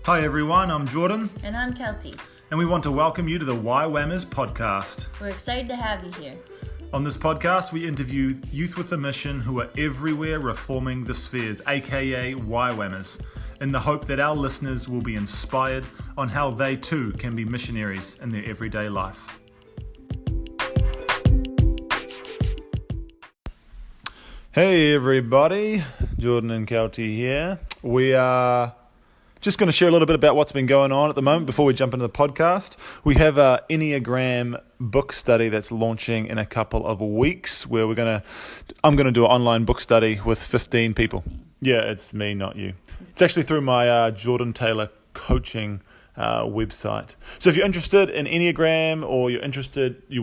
Hi everyone, I'm Jordan, And I'm Kelty. and we want to welcome you to the YWAMERS podcast. We're excited to have you here. On this podcast, we interview youth with a mission who are everywhere reforming the spheres, aka YWAMERS, in the hope that our listeners will be inspired on how they too can be missionaries in their everyday life. Hey everybody, Jordan and Kelty here. We are just going to share a little bit about what's been going on at the moment before we jump into the podcast. We have an Enneagram book study that's launching in a couple of weeks where I'm going to do an online book study with 15 people. Yeah, it's me, not you. It's actually through my Jordan Taylor coaching website. So if you're interested in Enneagram or you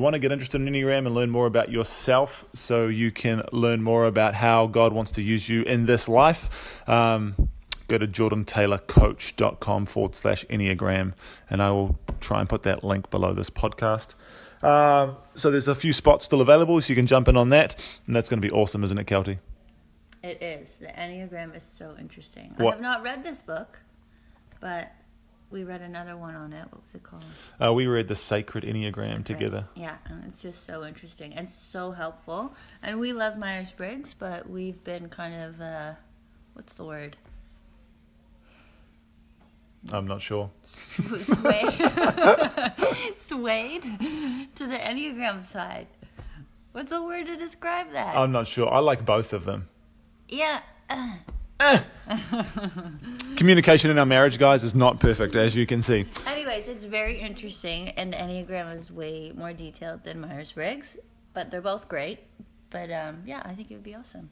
want to get interested in Enneagram and learn more about yourself so you can learn more about how God wants to use you in this life, go to jordantaylourcoach.com/Enneagram, and I will try and put that link below this podcast. So there's a few spots still available, so you can jump in on that, and that's going to be awesome, isn't it, Kelty? It is. The Enneagram is so interesting. What? I have not read this book, but we read another one on it. What was it called? We read the Sacred Enneagram That's together. Right. Yeah, and it's just so interesting and so helpful. And we love Myers-Briggs, but we've been kind of, what's the word? I'm not sure. Swayed to the Enneagram side. What's the word to describe that? I'm not sure. I like both of them. Yeah. Communication in our marriage, guys, is not perfect, as you can see. Anyways, it's very interesting, and the Enneagram is way more detailed than Myers-Briggs, but they're both great. But yeah, I think it would be awesome.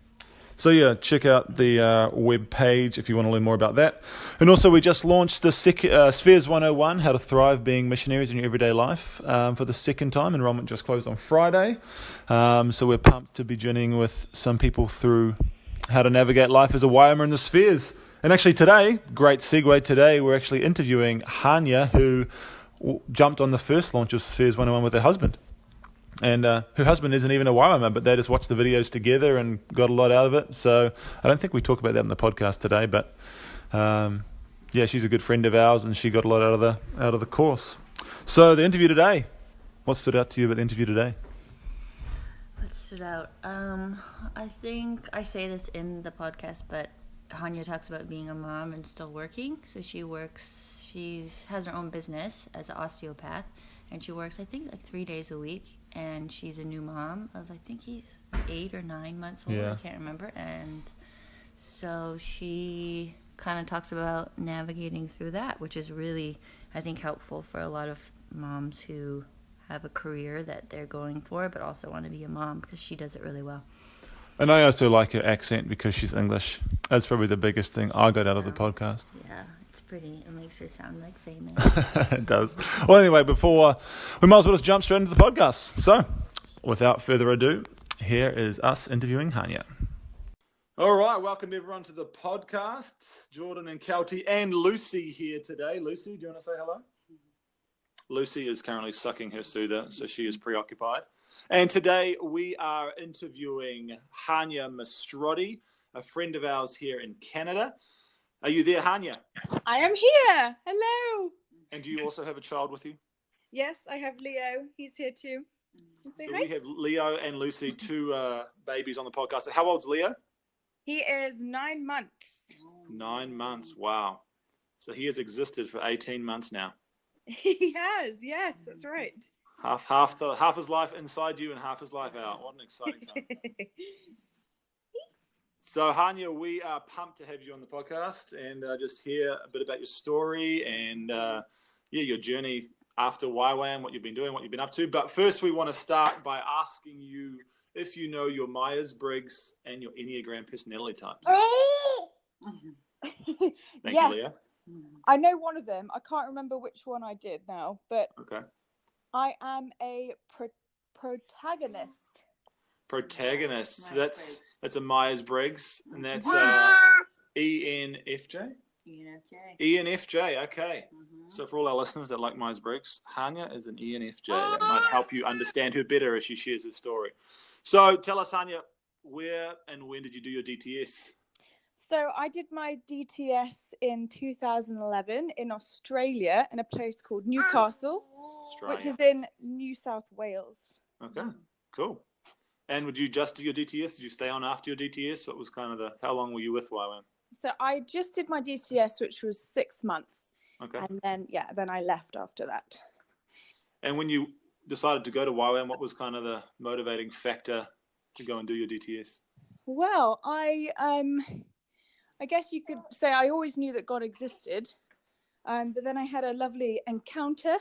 So yeah, check out the web page if you want to learn more about that. And also we just launched the Spheres 101, How to Thrive Being Missionaries in Your Everyday Life, for the second time. Enrollment just closed on Friday. So we're pumped to be journeying with some people through how to navigate life as a YWAMER in the Spheres. And actually today, great segue, today we're actually interviewing Hania, who jumped on the first launch of Spheres 101 with her husband. And her husband isn't even a YWAMER, but they just watched the videos together and got a lot out of it. So I don't think we talk about that in the podcast today, but yeah, she's a good friend of ours, and she got a lot out of the course. So the interview today, what stood out to you about the interview today? What stood out? I think I say this in the podcast, but Hania talks about being a mom and still working. So she has her own business as an osteopath, and she works, I think, like 3 days a week. And she's a new mom of, I think he's 8 or 9 months old. Yeah. I can't remember. And so she kind of talks about navigating through that, which is really, I think, helpful for a lot of moms who have a career that they're going for, but also want to be a mom, because she does it really well. And I also like her accent because she's English. That's probably the biggest thing I got out of the podcast. Yeah, it's pretty. It makes her sound like famous. It does. Well, anyway, we might as well just jump straight into the podcast. So, without further ado, here is us interviewing Hania. All right, welcome everyone to the podcast. Jordan and Kelty and Lucy here today. Lucy, do you want to say hello? Lucy is currently sucking her soother, so she is preoccupied. And today we are interviewing Hania Mastroddi, a friend of ours here in Canada. Are you there, Hania? I am here. Hello. And do you also have a child with you? Yes, I have Leo. He's here too. Say So hi. we have Leo and Lucy, two babies on the podcast. How old's Leo? He is 9 months. 9 months. Wow. So he has existed for 18 months now. He has. Yes, that's right. Half his life inside you and half his life out. What an exciting time. So, Hania, we are pumped to have you on the podcast and just hear a bit about your story and your journey after YWAM, what you've been doing, what you've been up to. But first, we want to start by asking you if you know your Myers-Briggs and your Enneagram personality types. Thank Yes. you, Leah. I know one of them. I can't remember which one I did now, but Okay. I am a protagonist. Protagonist. So that's a Myers-Briggs, and that's ENFJ? ENFJ. ENFJ, okay. Mm-hmm. So for all our listeners that like Myers-Briggs, Hania is an ENFJ. That might help you understand her better as she shares her story. So tell us, Hania, where and when did you do your DTS? So I did my DTS in 2011 in Australia in a place called Newcastle, which is in New South Wales. Okay, cool. And would you just do your DTS? Did you stay on after your DTS? What was kind of how long were you with YWAM? So I just did my DTS, which was 6 months. Okay. And then I left after that. And when you decided to go to YWAM, what was kind of the motivating factor to go and do your DTS? Well, I guess you could say I always knew that God existed, but then I had a lovely encounter.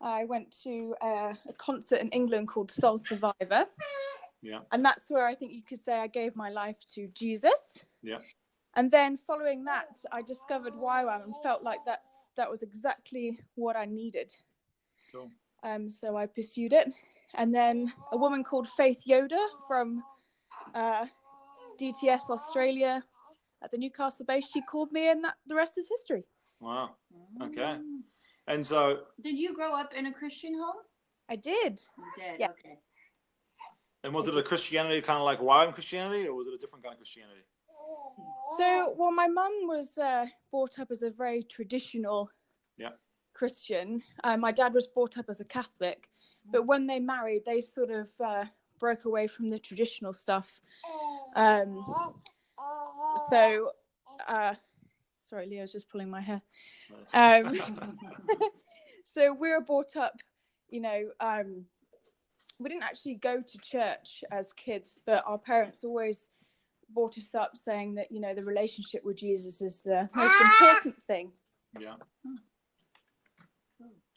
I went to a concert in England called Soul Survivor. Yeah. And that's where I think you could say I gave my life to Jesus. Yeah. And then following that, I discovered YWAM and felt like that was exactly what I needed. Cool. So I pursued it. And then a woman called Faith Yoder from DTS Australia at the Newcastle base, she called me, and the rest is history. Wow. Okay. And so, did you grow up in a Christian home? I did. You did. Yeah. Okay. and was it a Christianity kind of like YWAM Christianity, or was it a different kind of Christianity? So, well, my mum was brought up as a very traditional Christian. My dad was brought up as a Catholic, but when they married, they sort of broke away from the traditional stuff. Sorry, Leo's just pulling my hair. So we were brought up, we didn't actually go to church as kids, but our parents always brought us up saying that, the relationship with Jesus is the most important thing. Yeah.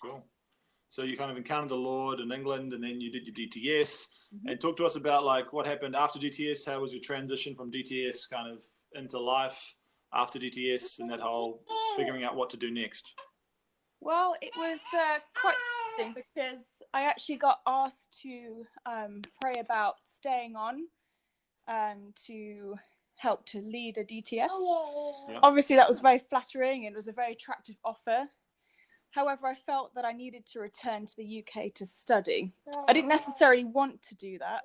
Cool. So you kind of encountered the Lord in England, and then you did your DTS. And talk to us about like what happened after DTS. How was your transition from DTS kind of into life after DTS, and that whole figuring out what to do next? Well, it was quite interesting because I actually got asked to pray about staying on to help to lead a DTS. Yeah. Obviously, that was very flattering. It was a very attractive offer. However, I felt that I needed to return to the UK to study. I didn't necessarily want to do that.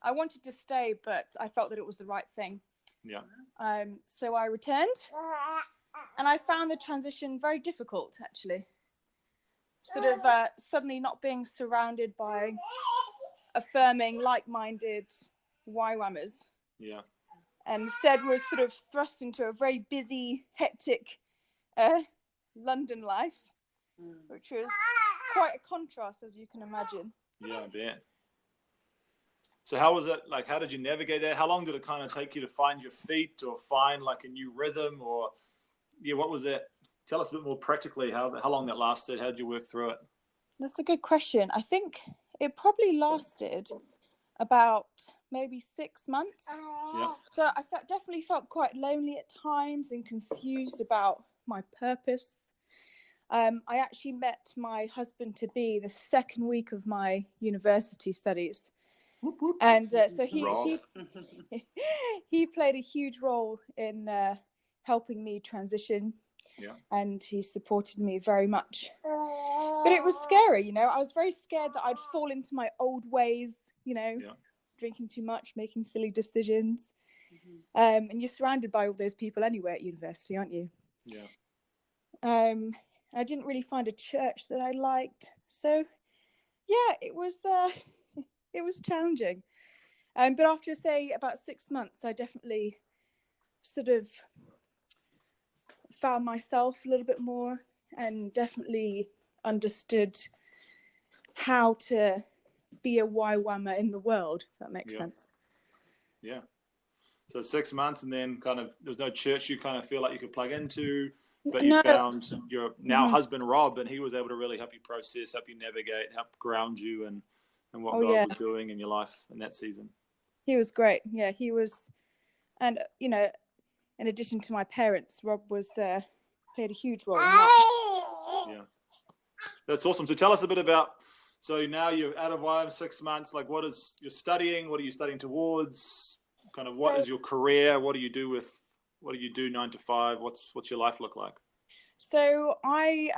I wanted to stay, but I felt that it was the right thing. Yeah. So I returned, and I found the transition very difficult, actually. Sort of suddenly not being surrounded by affirming, like-minded YWAMers. Yeah. And instead was sort of thrust into a very busy, hectic London life, which was quite a contrast, as you can imagine. Yeah, I bet. So how was it, like, how did you navigate that? How long did it kind of take you to find your feet or find like a new rhythm, or what was that? Tell us a bit more practically how long that lasted. How did you work through it? That's a good question. I think it probably lasted about maybe 6 months. Yeah. So I definitely felt quite lonely at times and confused about my purpose. I actually met my husband-to-be the second week of my university studies. And so he played a huge role in helping me transition. Yeah. And he supported me very much. But it was scary, I was very scared that I'd fall into my old ways, drinking too much, making silly decisions. And you're surrounded by all those people anyway at university, aren't you? Yeah. I didn't really find a church that I liked. So, yeah, it was challenging. But after, say, about 6 months, I definitely sort of found myself a little bit more and definitely understood how to be a YWAMer in the world, if that makes sense. Yeah. So 6 months, and then kind of there's no church you kind of feel like you could plug into, but you found your now husband Rob, and he was able to really help you process, help you navigate, help ground you and what God was doing in your life in that season. He was great. Yeah, he was. And, in addition to my parents, Rob played a huge role in that. Yeah. That's awesome. So tell us a bit about, so now you're out of YWAM 6 months, like what is you're studying? What are you studying towards? Kind of what is your career? What do you do 9 to 5? What's your life look like? So I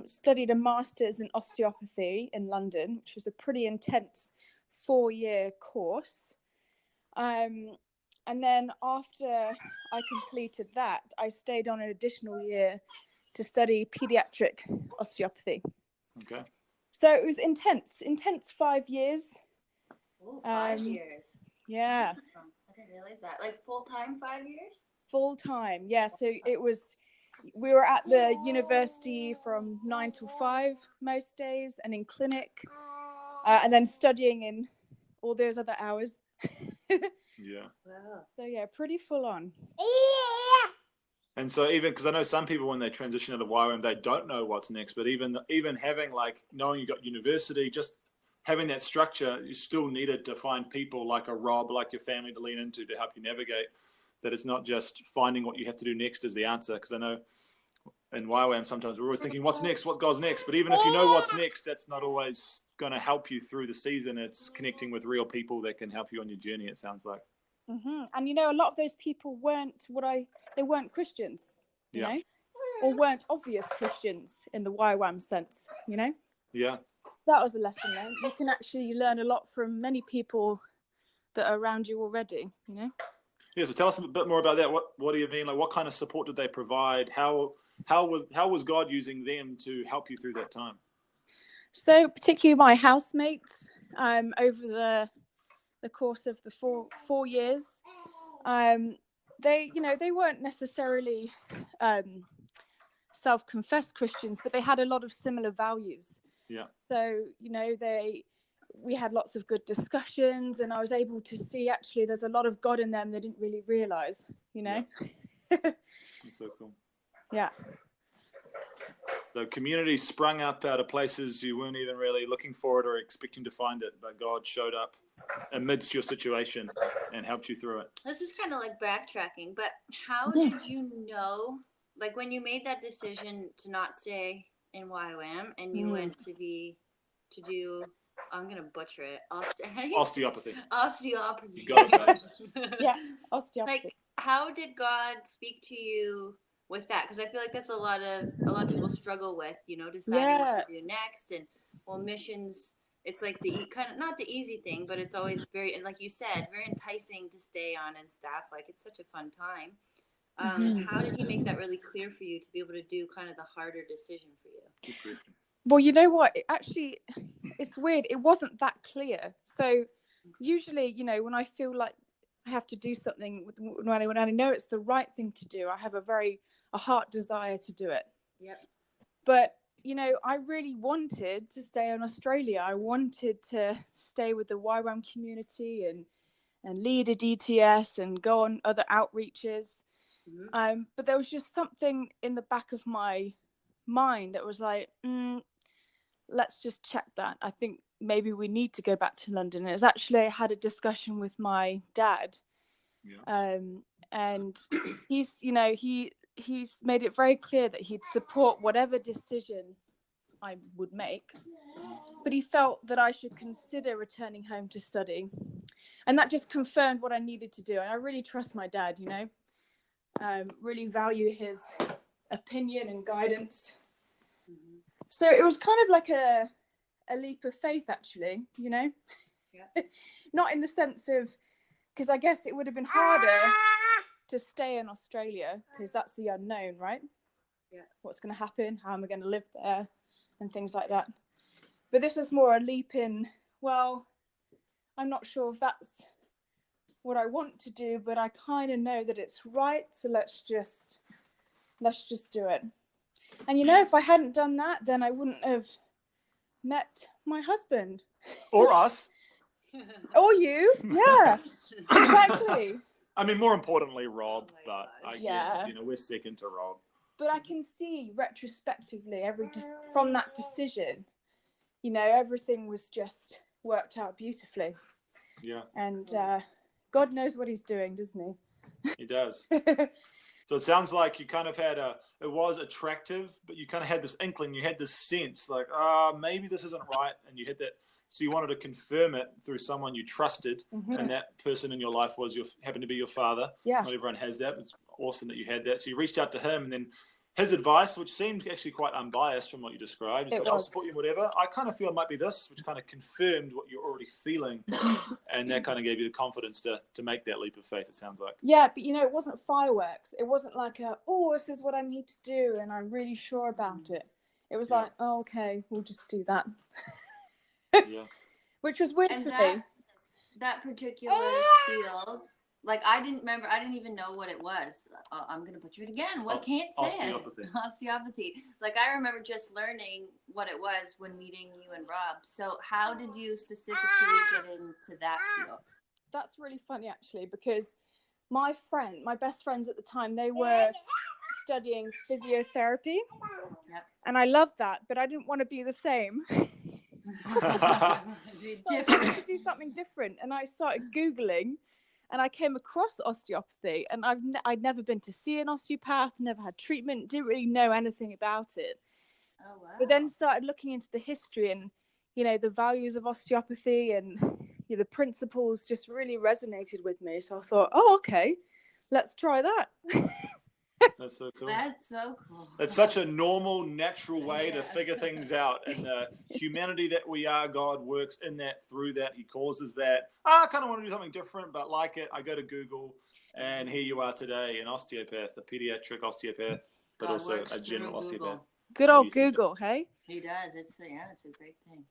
studied a master's in osteopathy in London, which was a pretty intense 4-year course. And then after I completed that, I stayed on an additional year to study pediatric osteopathy. Okay. So it was intense 5 years. Oh, 5 years. Yeah. I didn't realize that. Like full-time 5 years? Full time, yeah. So we were at the university from 9 till 5 most days, and in clinic, and then studying in all those other hours. Yeah. Wow. So yeah, pretty full on. And so even because I know some people when they transition out of YWAM, they don't know what's next. But even having like knowing you got university, just having that structure, you still needed to find people like a Rob, like your family to lean into to help you navigate. That it's not just finding what you have to do next is the answer. Because I know in YWAM sometimes we're always thinking what's next, what goes next. But even if you know what's next, that's not always going to help you through the season. It's connecting with real people that can help you on your journey. It sounds like. Mm-hmm. And you know, a lot of those people weren't Christians, you know, or weren't obvious Christians in the YWAM sense, you know. Yeah. That was a lesson there. You can actually learn a lot from many people that are around you already, you know. Yeah, so tell us a bit more about that. What do you mean? Like, what kind of support did they provide? How was God using them to help you through that time? So particularly my housemates, over the course of the four years, they weren't necessarily self-confessed Christians, but they had a lot of similar values. Yeah. So we had lots of good discussions, and I was able to see actually there's a lot of God in them they didn't really realize, you know. Yeah. That's so cool. Yeah. The community sprung up out of places you weren't even really looking for it or expecting to find it, but God showed up amidst your situation and helped you through it. This is kind of like backtracking, but how did you know, like when you made that decision to not stay in YWAM and you went to do, I'm going to butcher it, Osteopathy. Osteopathy. You got it, babe. Yeah, osteopathy. Like, how did God speak to you with that? Because I feel like that's a lot of people struggle with, you know, deciding what to do next. And well, missions, it's like the kind of not the easy thing, but it's always very, and like you said, very enticing to stay on and staff. Like it's such a fun time. How did he make that really clear for you to be able to do kind of the harder decision for you? Good question. Well, you know what? It's weird. It wasn't that clear. So usually, you know, when I feel like I have to do something, when I know it's the right thing to do, I have a heart desire to do it. Yep. But, you know, I really wanted to stay in Australia. I wanted to stay with the YWAM community and lead a DTS and go on other outreaches. Mm-hmm. But there was just something in the back of my mind that was like, let's just check that. I think maybe we need to go back to London. And it's actually, I had a discussion with my dad. Yeah. And he's made it very clear that he'd support whatever decision I would make. But he felt that I should consider returning home to study. And that just confirmed what I needed to do. And I really trust my dad, you know, really value his opinion and guidance. So it was kind of like a leap of faith, actually, you know. Yeah. Not in the sense of, because I guess it would have been harder to stay in Australia because that's the unknown, right? Yeah. What's going to happen? How am I going to live there? And things like that. But this was more a leap in, well, I'm not sure if that's what I want to do, but I kind of know that it's right. So let's just do it. And, you know, if I hadn't done that, then I wouldn't have met my husband. Or us. Or you. Yeah, exactly. I mean, more importantly, Rob, but I guess, you know, we're second to Rob. But I can see retrospectively from that decision, you know, everything was just worked out beautifully. Yeah. And God knows what he's doing, doesn't he? He does. So it sounds like you kind of had it was attractive, but you kind of had this inkling, you had this sense like, maybe this isn't right. And you had that, so you wanted to confirm it through someone you trusted. Mm-hmm. And that person in your life happened to be your father. Yeah. Not everyone has that. It's awesome that you had that. So you reached out to him, and then his advice, which seemed actually quite unbiased from what you described, he said, I'll support you in whatever. I kind of feel it might be this, which kind of confirmed what you're already feeling. And that kind of gave you the confidence to make that leap of faith, it sounds like. Yeah, but it wasn't fireworks. It wasn't like this is what I need to do and I'm really sure about it. It was like, oh, okay, we'll just do that. Yeah. Which was weird for me. That particular field, like I didn't even know what it was. I'm going to butcher it again. Can't say osteopathy. it. Osteopathy. Like I remember just learning what it was when meeting you and Rob. So how did you specifically get into that field? That's really funny actually, because my best friends at the time, they were studying physiotherapy. Yep. And I loved that, but I didn't want to be the same. So I wanted to do something different, and I started Googling, and I came across osteopathy, and I'd never been to see an osteopath, never had treatment, didn't really know anything about it. Oh, wow. But then started looking into the history and the values of osteopathy, and the principles just really resonated with me. So I thought, oh, okay, let's try that. That's so cool. That's so cool. It's such a normal, natural way to figure things out. And the humanity that we are, God works in that, through that. He causes that. I kind of want to do something different, but like it, I go to Google, and here you are today, an osteopath, a pediatric osteopath, but God also a general Google. osteopath. Good old Google, hey? He does. It's a great thing.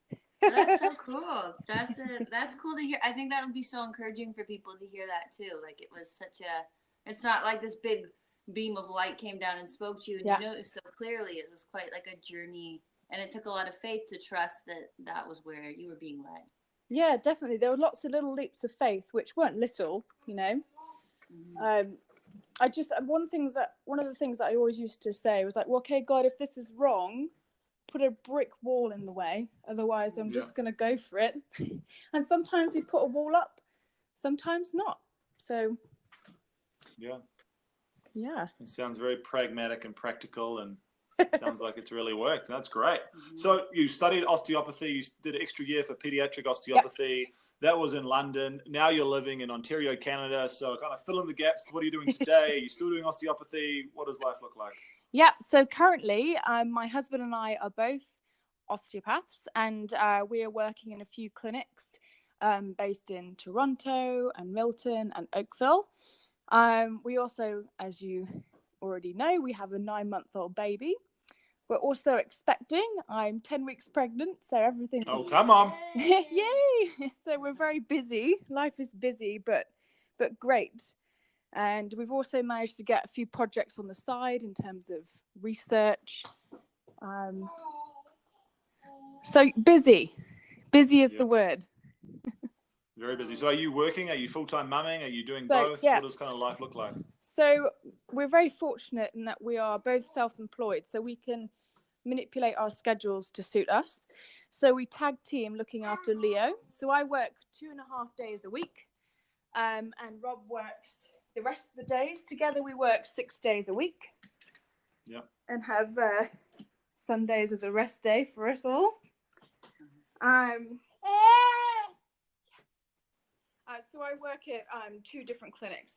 So that's so cool. That's cool to hear. I think that would be so encouraging for people to hear that too. Like it was it's not like this big beam of light came down and spoke to you, and you noticed so clearly. It was quite like a journey, and it took a lot of faith to trust that was where you were being led. Yeah, definitely. There were lots of little leaps of faith, which weren't little, Mm-hmm. One of the things that I always used to say was like, well, okay, God, if this is wrong, put a brick wall in the way. Otherwise, I'm just going to go for it. And sometimes we put a wall up, sometimes not. So, yeah. It sounds very pragmatic and practical, and sounds like it's really worked. That's great. Mm-hmm. So you studied osteopathy. You did an extra year for pediatric osteopathy. Yep. That was in London. Now you're living in Ontario, Canada. So kind of fill in the gaps. What are you doing today? Are you still doing osteopathy? What does life look like? Yeah. So currently, my husband and I are both osteopaths, and we are working in a few clinics based in Toronto and Milton and Oakville. We also, as you already know, we have a 9-month-old baby. We're also expecting. I'm 10 weeks pregnant, so everything. Oh, come on! Yay! So we're very busy. Life is busy, but great. And we've also managed to get a few projects on the side in terms of research. So busy. Busy is the word. Very busy. So are you working? Are you full-time mumming? Are you doing both? Yeah. What does kind of life look like? So we're very fortunate in that we are both self-employed, so we can manipulate our schedules to suit us. So we tag team looking after Leo. So I work 2.5 days a week, and Rob works the rest of the days. Together we work 6 days a week. Yeah. And have Sundays as a rest day for us all. So I work at 2 different clinics,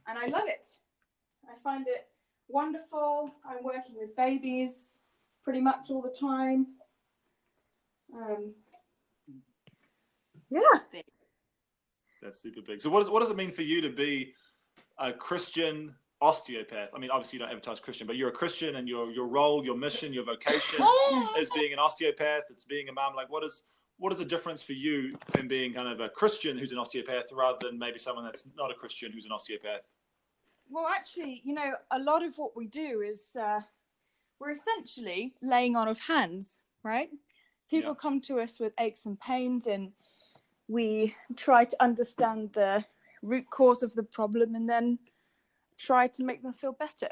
and I love it. I find it wonderful. I'm working with babies pretty much all the time. That's super big. So what does it mean for you to be a Christian osteopath? I mean, obviously you don't advertise Christian, but you're a Christian, and your role, your mission, your vocation is being an osteopath. It's being a mom. Like, what is the difference for you in being kind of a Christian who's an osteopath rather than maybe someone that's not a Christian who's an osteopath? Well, actually, a lot of what we do is we're essentially laying on of hands, right? People come to us with aches and pains, and we try to understand the root cause of the problem and then try to make them feel better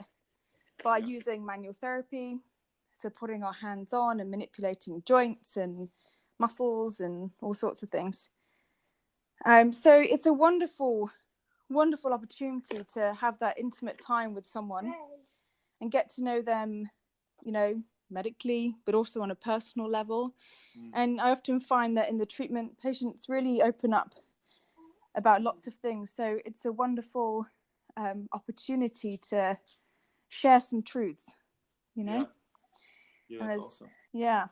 by using manual therapy, so putting our hands on and manipulating joints and muscles and all sorts of things. So it's a wonderful opportunity to have that intimate time with someone and get to know them, medically, but also on a personal level. And I often find that in the treatment, patients really open up about lots of things. So it's a wonderful opportunity to share some truths you know. Yeah, And that's awesome. Yeah.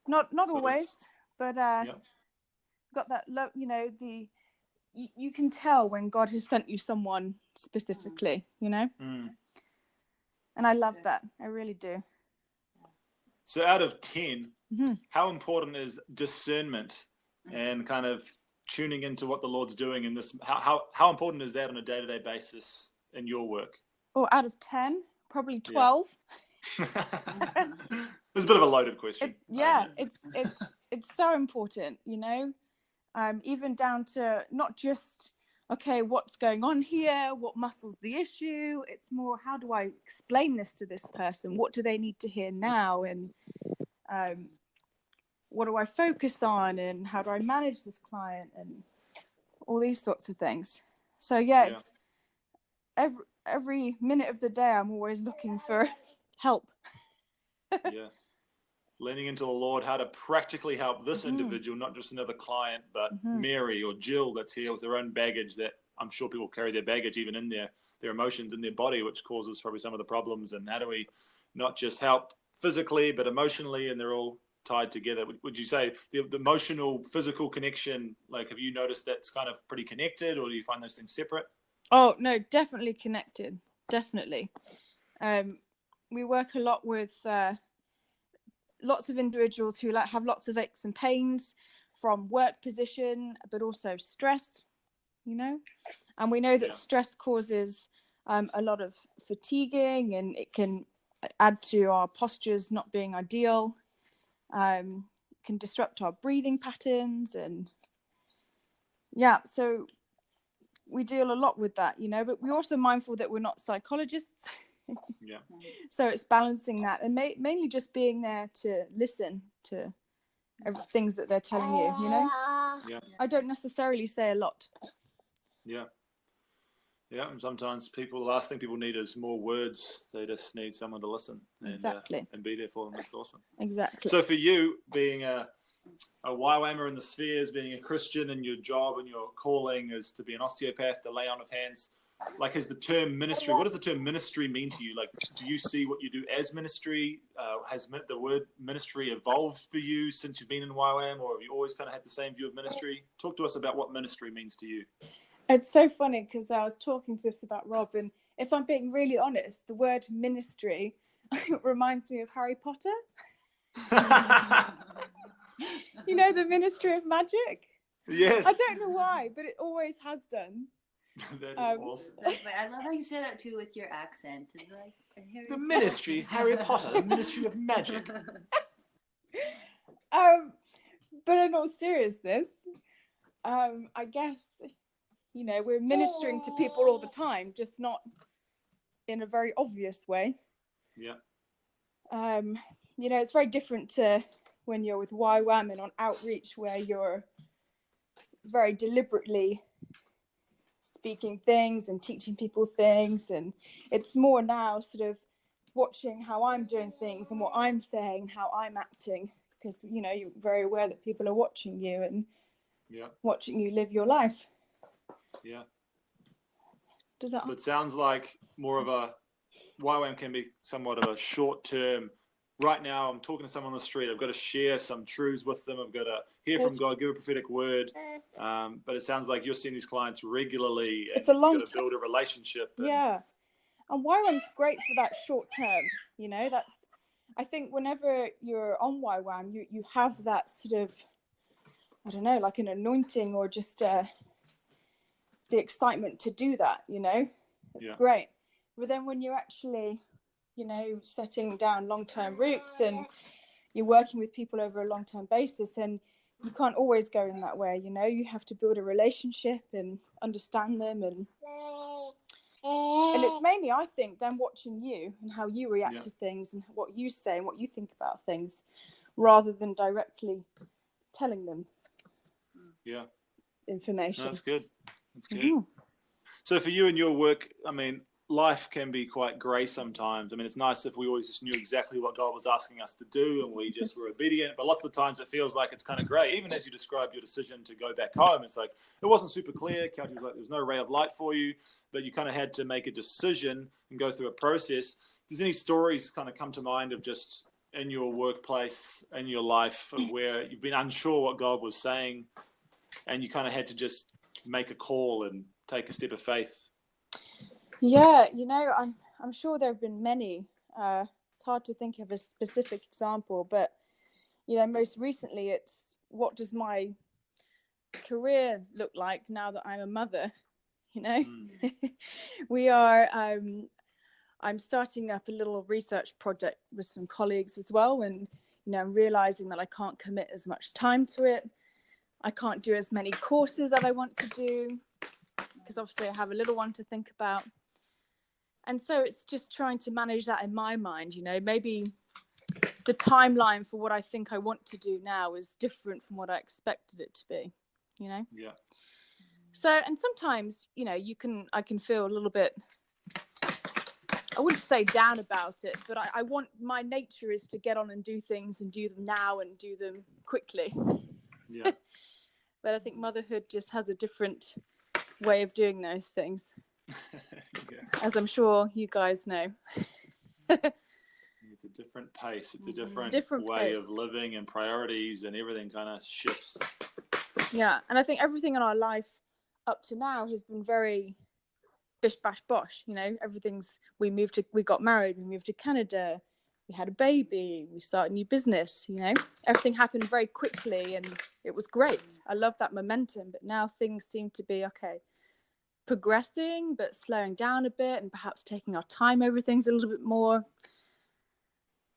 Not So always, but got that love, you know, you can tell when God has sent you someone specifically, you know. And I love that. I really do. So out of 10, how important is discernment and kind of tuning into what the Lord's doing in this? How important is that on a day-to-day basis in your work? Oh, out of 10, probably 12. It's a bit of a loaded question. It's so important, you know. Even down to not just, okay, what's going on here? What muscle's the issue? It's more, how do I explain this to this person? What do they need to hear now? And what do I focus on? And how do I manage this client? And all these sorts of things. So it's every minute of the day, I'm always looking for help. Leaning into the Lord, how to practically help this individual, not just another client, but Mary or Jill that's here with their own baggage that I'm sure people carry their baggage even in their emotions in their body, which causes probably some of the problems. And how do we not just help physically, but emotionally, and they're all tied together? Would you say the emotional, physical connection, like, have you noticed that's kind of pretty connected, or do you find those things separate? Oh, no, definitely connected. Definitely. We work a lot with lots of individuals who have lots of aches and pains from work position, but also stress, you know. And we know that stress causes a lot of fatiguing, and it can add to our postures not being ideal. Can disrupt our breathing patterns, and so we deal a lot with that, you know. But we're also mindful that we're not psychologists. So it's balancing that, and mainly just being there to listen to things that they're telling you, you know. I don't necessarily say a lot. And sometimes the last thing people need is more words. They just need someone to listen and be there for them. That's awesome. Exactly. So for you, being a YWAMER in the spheres, being a Christian, and your job and your calling is to be an osteopath, to lay on of hands, like, is the term ministry, what does the term ministry mean to you? Like, do you see what you do as ministry? Has the word ministry evolved for you since you've been in YWAM, or have you always kind of had the same view of ministry? Talk to us about what ministry means to you. It's so funny, because I was talking to this about Rob, and if I'm being really honest, the word ministry reminds me of Harry Potter. You know, the Ministry of Magic? Yes. I don't know why, but it always has done. That is awesome. I love how you say that too with your accent. It's like the ministry, Harry Potter, the Ministry of Magic. But in all seriousness, I guess, you know, we're ministering to people all the time, just not in a very obvious way. You know, it's very different to when you're with YWAM and on outreach, where you're very deliberately speaking things and teaching people things, and it's more now sort of watching how I'm doing things and what I'm saying, how I'm acting, because, you know, you're very aware that people are watching you and watching you live your life. Does that? So it sounds like more of a YWAM can be somewhat of a short-term. Right now, I'm talking to someone on the street. I've got to share some truths with them. I've got to hear from God, give a prophetic word. But it sounds like you're seeing these clients regularly. And it's a long you've got to build a relationship. And YWAM's great for that short term. You know, I think whenever you're on YWAM, you have that sort of, I don't know, like an anointing, or just the excitement to do that, you know. It's great. But then when you're actually, you know, setting down long-term roots and you're working with people over a long-term basis, and you can't always go in that way, you know. You have to build a relationship and understand them, and it's mainly, I think, them watching you and how you react to things and what you say and what you think about things, rather than directly telling them information. That's good. So for you and your work, I mean, life can be quite grey sometimes. I mean, it's nice if we always just knew exactly what God was asking us to do and we just were obedient. But lots of the times it feels like it's kind of grey. Even as you described your decision to go back home, it's like it wasn't super clear. Kelty was like, there was no ray of light for you, but you kind of had to make a decision and go through a process. Does any stories kind of come to mind of just in your workplace, in your life, of where you've been unsure what God was saying and you kind of had to just make a call and take a step of faith? Yeah, I'm sure there have been many. It's hard to think of a specific example, but most recently it's, what does my career look like now that I'm a mother? We are. I'm starting up a little research project with some colleagues as well, and I'm realizing that I can't commit as much time to it. I can't do as many courses that I want to do because obviously I have a little one to think about. And so it's just trying to manage that in my mind. Maybe the timeline for what I think I want to do now is different from what I expected it to be, Yeah. So, and sometimes, I can feel a little bit, I wouldn't say down about it, but I want, my nature is to get on and do things and do them now and do them quickly. Yeah. But I think motherhood just has a different way of doing those things. Yeah. As I'm sure you guys know. It's a different pace. It's a different way of living, and priorities and everything kind of shifts. Yeah, and I think everything in our life up to now has been very bish bash bosh. We got married, we moved to Canada, we had a baby, we started a new business. Everything happened very quickly, and it was great. I love that momentum, but now things seem to be progressing but slowing down a bit, and perhaps taking our time over things a little bit more.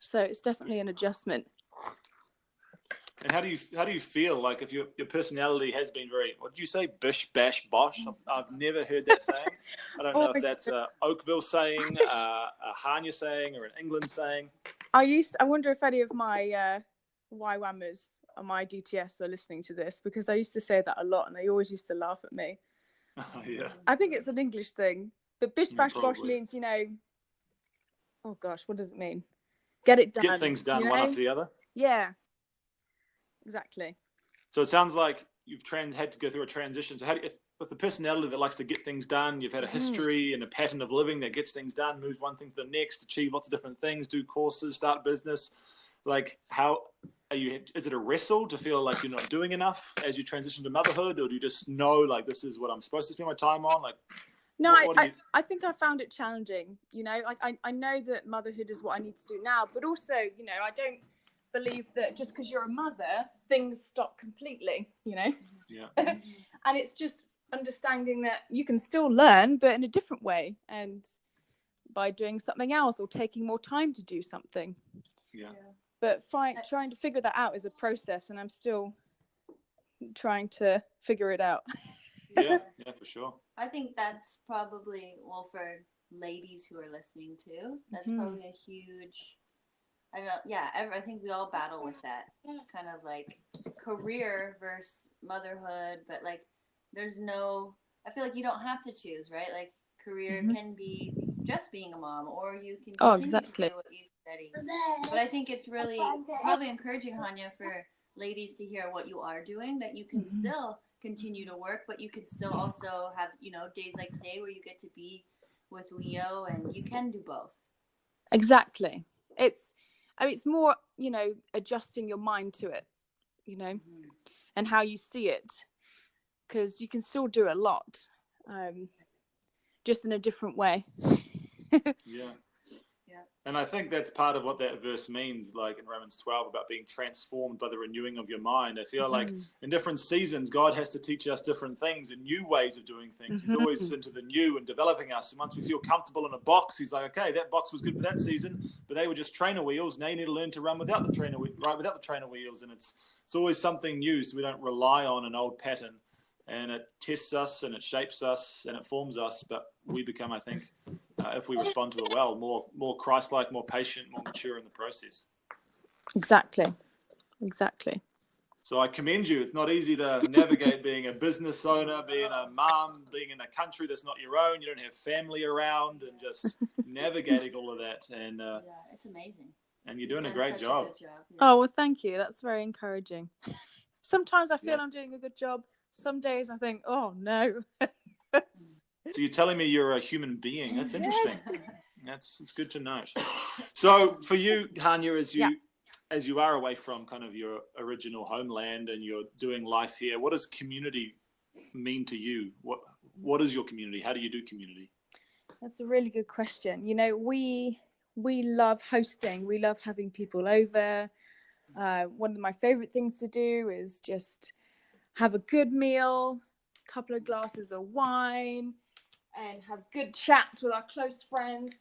So it's definitely an adjustment. And how do you feel like, if your personality has been very, what did you say, bish bash bosh? I've never heard that saying. I don't know if that's a Oakville saying, a Hania saying, or an England saying. I wonder if any of my YWAMERS on my DTS are listening to this, because I used to say that a lot and they always used to laugh at me. Yeah. I think it's an English thing, but bish bash bosh means, oh gosh, what does it mean? Get it done. Get things done one after the other. Yeah, exactly. So it sounds like you've had to go through a transition. So with the personality that likes to get things done, you've had a history and a pattern of living that gets things done, moves one thing to the next, achieve lots of different things, do courses, start business. Like, how are you? Is it a wrestle to feel like you're not doing enough as you transition to motherhood, or do you just know, like, this is what I'm supposed to spend my time on? Like, no, I think I found it challenging. I know that motherhood is what I need to do now, but also, I don't believe that just because you're a mother, things stop completely, Yeah. And it's just understanding that you can still learn, but in a different way, and by doing something else or taking more time to do something. Yeah. But trying to figure that out is a process, and I'm still trying to figure it out. Yeah, for sure. I think that's probably, for ladies who are listening too, that's probably a huge, I think we all battle with that kind of like career versus motherhood, but like I feel like you don't have to choose, right? Like, career can be just being a mom, or you can continue to do what you study. But I think it's really probably encouraging, Hania, for ladies to hear what you are doing, that you can still continue to work, but you could still also have, days like today where you get to be with Leo, and you can do both. Exactly. It's more, adjusting your mind to it, and how you see it, because you can still do a lot, just in a different way. Yeah. And I think that's part of what that verse means, like in Romans 12, about being transformed by the renewing of your mind. I feel like in different seasons, God has to teach us different things and new ways of doing things. He's always into the new and developing us. And once we feel comfortable in a box, he's like, okay, that box was good for that season, but they were just trainer wheels. Now you need to learn to run without the trainer wheels. And it's always something new, so we don't rely on an old pattern. And it tests us, and it shapes us, and it forms us. But we become, I think, if we respond to it well, more Christ-like, more patient, more mature in the process. Exactly. So I commend you. It's not easy to navigate being a business owner, being a mom, being in a country that's not your own. You don't have family around, and just navigating all of that. And Yeah, it's amazing. and you're doing a Done great such job. good job. Yeah. Oh, well, thank you. That's very encouraging. Sometimes I feel Yeah. I'm doing a good job. Some days I think, oh no. So you're telling me you're a human being. That's interesting. It's good to know. So for you, Hania, as you are away from kind of your original homeland and you're doing life here, what does community mean to you? What is your community? How do you do community? That's a really good question. You know, we love hosting. We love having people over. One of my favorite things to do is just have a good meal, a couple of glasses of wine, and have good chats with our close friends.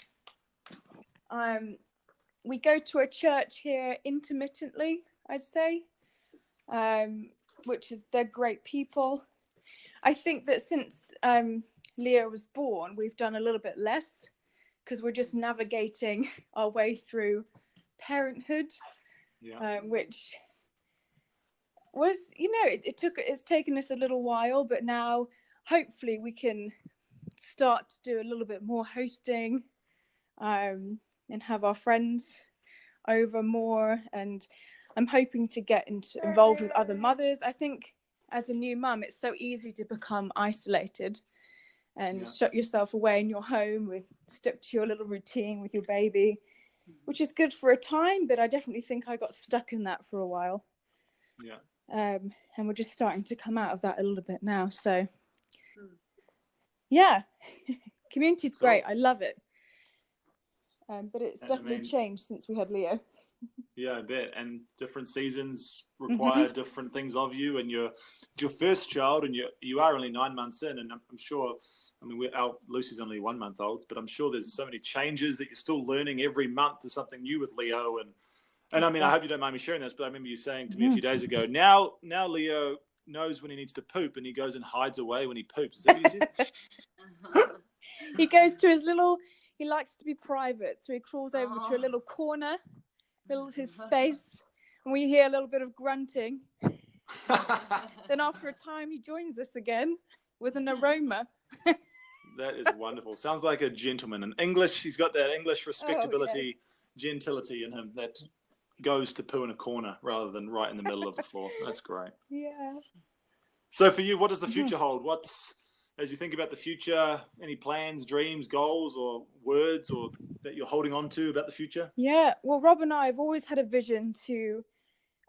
We go to a church here intermittently, I'd say, which is, they're great people. I think that since Leo was born, we've done a little bit less because we're just navigating our way through parenthood, which was, you know, it's taken us a little while, but now hopefully we can start to do a little bit more hosting, and have our friends over more. And I'm hoping to get involved with other mothers. I think as a new mum, it's so easy to become isolated and shut yourself away in your home, stick to your little routine with your baby, which is good for a time, but I definitely think I got stuck in that for a while. And we're just starting to come out of that a little bit now. So yeah, community is great. I love it. But it's definitely changed since we had Leo. Yeah, I bet. And different seasons require different things of you. And you're your first child, and you are only 9 months in. And I'm sure, I mean, our Lucy's only 1 month old, but I'm sure there's so many changes that you're still learning every month. There's something new with Leo. And I mean, I hope you don't mind me sharing this, but I remember you saying to me a few days ago, now Leo knows when he needs to poop, and he goes and hides away when he poops. Is that what you said? He goes to he likes to be private, so he crawls over to a little corner, his space, and we hear a little bit of grunting. Then after a time, he joins us again with an aroma. That is wonderful. Sounds like a gentleman. In English, he's got that English respectability, gentility in him that goes to poo in a corner rather than right in the middle of the floor. That's great. Yeah. So for you, what does the future hold? As you think about the future, any plans, dreams, goals, or words or that you're holding on to about the future? Yeah, well, Rob and I have always had a vision to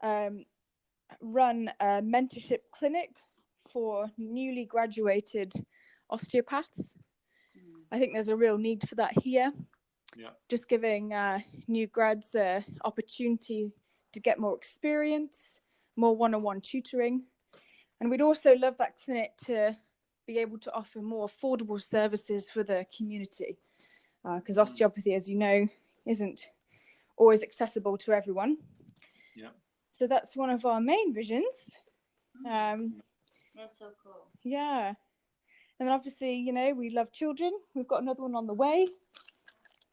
run a mentorship clinic for newly graduated osteopaths. I think there's a real need for that here. Yeah. Just giving new grads an opportunity to get more experience, more one-on-one tutoring. And we'd also love that clinic to be able to offer more affordable services for the community, because osteopathy, as you know, isn't always accessible to everyone. Yeah. So that's one of our main visions. That's so cool. Yeah. And then obviously, you know, we love children. We've got another one on the way.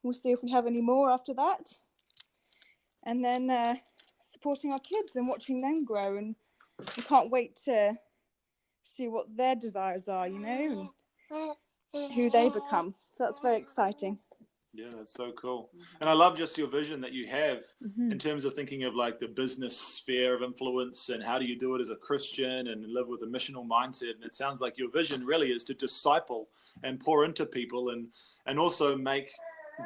We'll see if we have any more after that. And then supporting our kids and watching them grow. And we can't wait to see what their desires are, you know, and who they become. So that's very exciting. Yeah, that's so cool. And I love just your vision that you have in terms of thinking of like the business sphere of influence and how do you do it as a Christian and live with a missional mindset. And it sounds like your vision really is to disciple and pour into people and also make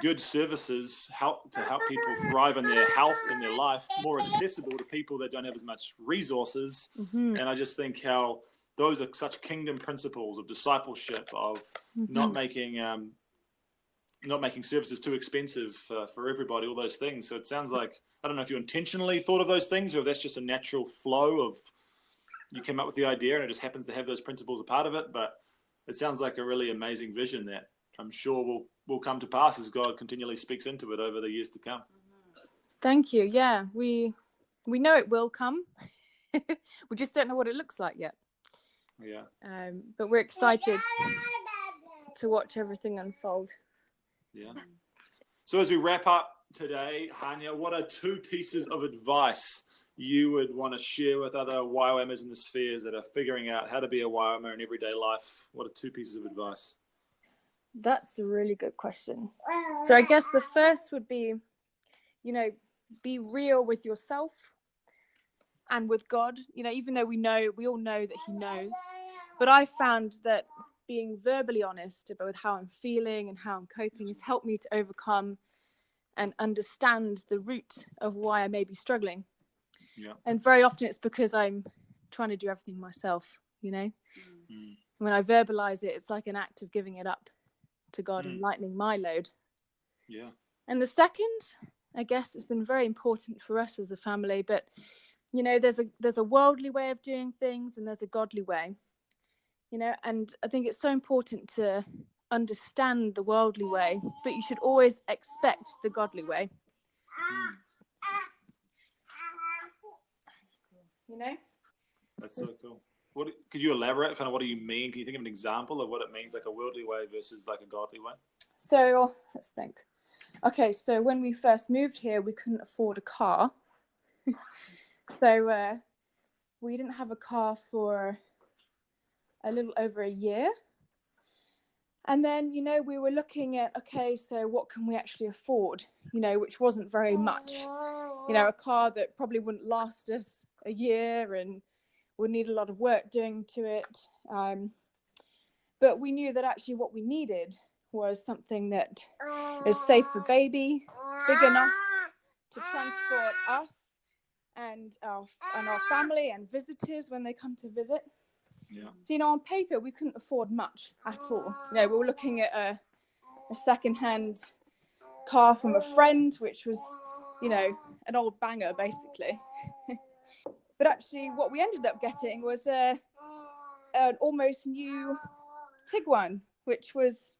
good services to help people thrive in their health and their life more accessible to people that don't have as much resources. And I just think how those are such kingdom principles of discipleship, of not making services too expensive for everybody, all those things. So it sounds like, I don't know if you intentionally thought of those things or if that's just a natural flow of you came up with the idea and it just happens to have those principles a part of it. But it sounds like a really amazing vision that I'm sure will come to pass as God continually speaks into it over the years to come. Thank you. Yeah, we know it will come. We just don't know what it looks like yet. Yeah. But we're excited to watch everything unfold. Yeah. So as we wrap up today, Hania, what are 2 pieces of advice you would want to share with other YWAMers in the spheres that are figuring out how to be a YWAMer in everyday life? What are 2 pieces of advice? That's a really good question. So I guess the first would be, be real with yourself and with God. Even though we all know that he knows, but I found that being verbally honest about how I'm feeling and how I'm coping has helped me to overcome and understand the root of why I may be struggling. Yeah. And very often it's because I'm trying to do everything myself, When I verbalize it, it's like an act of giving it up to God and lightening my load. Yeah. And the second, I guess, it's been very important for us as a family, but there's a worldly way of doing things and there's a godly way, and I think it's so important to understand the worldly way, but you should always expect the godly way. That's so cool. Could you elaborate? Kind of, what do you mean? Can you think of an example of what it means, like a worldly way versus like a godly way? So let's think. Okay, so when we first moved here, we couldn't afford a car. So we didn't have a car for a little over a year. And then, we were looking at, okay, so what can we actually afford, which wasn't very much. A car that probably wouldn't last us a year and would need a lot of work doing to it. But we knew that actually what we needed was something that is safe for baby, big enough to transport us and our family and visitors when they come to visit. Yeah. So, on paper, we couldn't afford much at all. We were looking at a second-hand car from a friend, which was, an old banger, basically. But actually, what we ended up getting was an almost new Tiguan, which was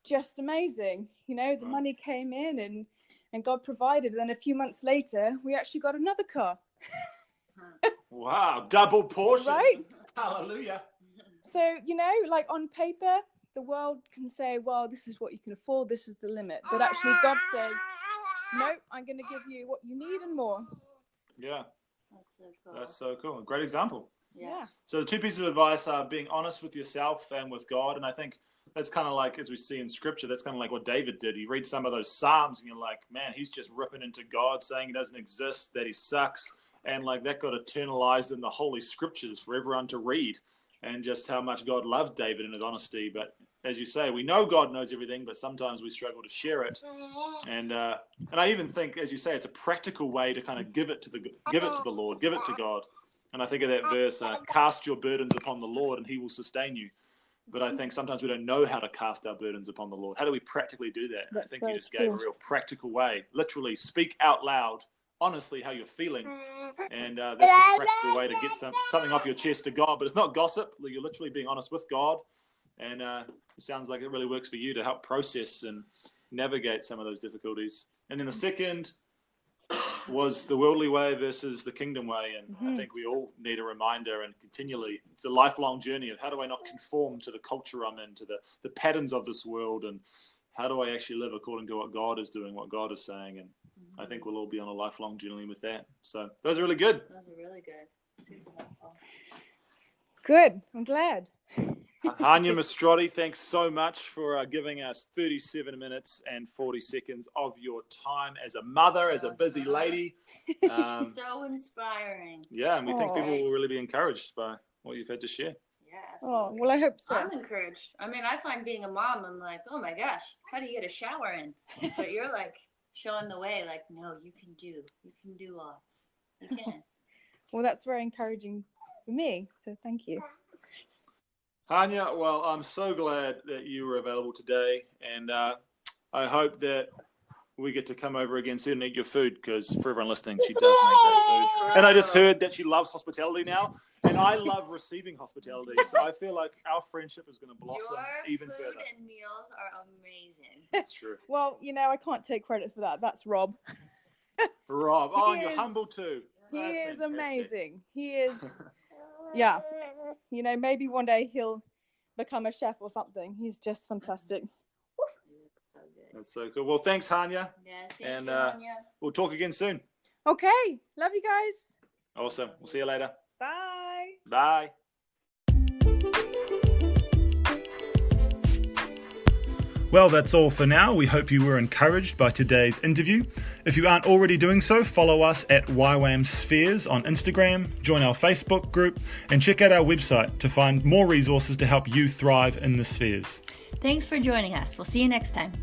just amazing. The money came in and God provided. And then a few months later, we actually got another car. Wow, double portion. Right? Hallelujah. So, like on paper, the world can say, well, this is what you can afford, this is the limit. But actually, God says, no, I'm going to give you what you need and more. Yeah. That's so cool. That's so cool. A great example. Yeah. So the 2 pieces of advice are being honest with yourself and with God. And I think that's kind of like, as we see in scripture, that's kind of like what David did. You read some of those Psalms and you're like, man, he's just ripping into God, saying he doesn't exist, that he sucks. And like that got eternalized in the Holy Scriptures for everyone to read, and just how much God loved David in his honesty. But as you say, we know God knows everything, but sometimes we struggle to share it. And I even think, as you say, it's a practical way to kind of give it to the Lord, give it to God. And I think of that verse, cast your burdens upon the Lord and he will sustain you. But I think sometimes we don't know how to cast our burdens upon the Lord. How do we practically do that? And I think you just gave a real practical way. Literally speak out loud, honestly, how you're feeling. And that's a practical way to get something off your chest to God. But it's not gossip. You're literally being honest with God. And it sounds like it really works for you to help process and navigate some of those difficulties. And then the second was the worldly way versus the kingdom way. And I think we all need a reminder, and continually, it's a lifelong journey of how do I not conform to the culture I'm in, to the patterns of this world, and how do I actually live according to what God is doing, what God is saying. And I think we'll all be on a lifelong journey with that. So those are really good. Those are really good. Super helpful. Good. I'm glad. Hania Mastroddi, thanks so much for giving us 37 minutes and 40 seconds of your time as a mother, as a busy lady. So inspiring. Yeah, and we think people will really be encouraged by what you've had to share. Yeah. Absolutely. Oh, well, I hope so. I'm encouraged. I mean, I find being a mom, I'm like, oh my gosh, how do you get a shower in? But you're like showing the way, like, no, you can do lots. You can. Well, that's very encouraging for me. So thank you. Hania, well, I'm so glad that you were available today, and I hope that we get to come over again soon and eat your food, because for everyone listening, she does make great food. And I just heard that she loves hospitality now, and I love receiving hospitality, so I feel like our friendship is going to blossom even further. Your food and meals are amazing. That's true. Well, I can't take credit for that. That's Rob. Rob, and you're humble too. He is fantastic. Amazing. He is, yeah. Maybe one day he'll become a chef or something. He's just fantastic. That's so cool. Well, thanks, Hania. Yes, thank you, Hania. We'll talk again soon. Okay. Love you guys. Awesome. We'll see you later. Bye. Bye. Well, that's all for now. We hope you were encouraged by today's interview. If you aren't already doing so, follow us at YWAM Spheres on Instagram, join our Facebook group, and check out our website to find more resources to help you thrive in the spheres. Thanks for joining us. We'll see you next time.